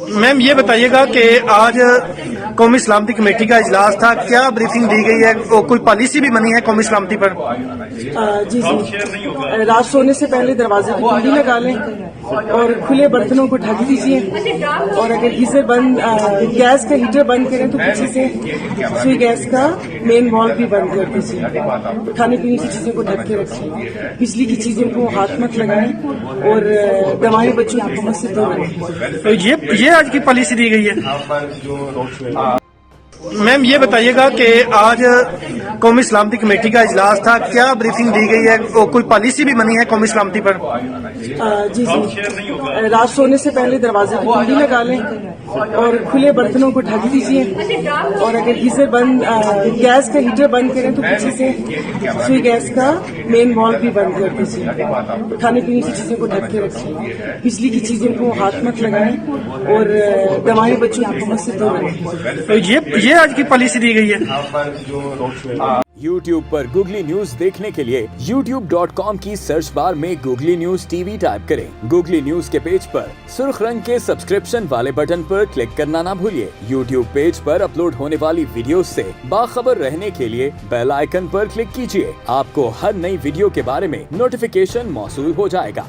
میم یہ بتائیے گا کہ آج قومی سلامتی کمیٹی کا اجلاس تھا، کیا بریفنگ دی گئی ہے اور کوئی پالیسی بھی بنی ہے قومی سلامتی پر؟ جی رات سونے سے پہلے دروازے کی کنڈی لگا لیں اور کھلے برتنوں کو ڈھک دیجیے، اور اگر گیزر بند گیس کا ہیٹر بند کریں تو پیچھے سے سوئی گیس کا مین وال بھی بند کر دیجیے، کھانے پینے کی چیزوں کو ڈھک کے رکھیے، بجلی کی چیزوں کو ہاتھ مت لگائیں اور دوائیں بچوں کی حکومت سے دور رکھیں۔ یہ آج کی پالیسی دی گئی ہے۔ میم یہ بتائیے گا کہ آج قومی سلامتی کمیٹی کا اجلاس تھا، کیا بریفنگ دی گئی ہے اور کوئی پالیسی بھی بنی ہے قومی سلامتی پر؟ جی رات سونے سے پہلے دروازے کی کنڈی لگا لیں اور کھلے برتنوں کو ڈھک دیجیے، اور اگر گیزر بند گیس کا ہیٹر بند کریں تو پیچھے سے سوئی گیس کا مین وال بھی بند کر دیجیے، کھانے پینے کی چیزوں کو ڈھک کے رکھیے، بجلی کی چیزوں کو ہاتھ مت لگائیں اور دوائیں بچوں کی حکومت سے دور رکھیں۔ یہ آج کی پالیسی دی گئی ہے۔ YouTube پر گوگلی نیوز دیکھنے کے لیے youtube.com کی سرچ بار میں googly news T V type کریں۔ گوگلی نیوز کے پیج پر سرخ رنگ کے سبسکرپشن والے بٹن پر کلک کرنا نہ بھولیے۔ YouTube پیج پر اپلوڈ ہونے والی ویڈیوز سے باخبر رہنے کے لیے بیل آئیکن پر کلک کیجیے۔ آپ کو ہر نئی ویڈیو کے بارے میں نوٹیفیکیشن موصول ہو جائے گا۔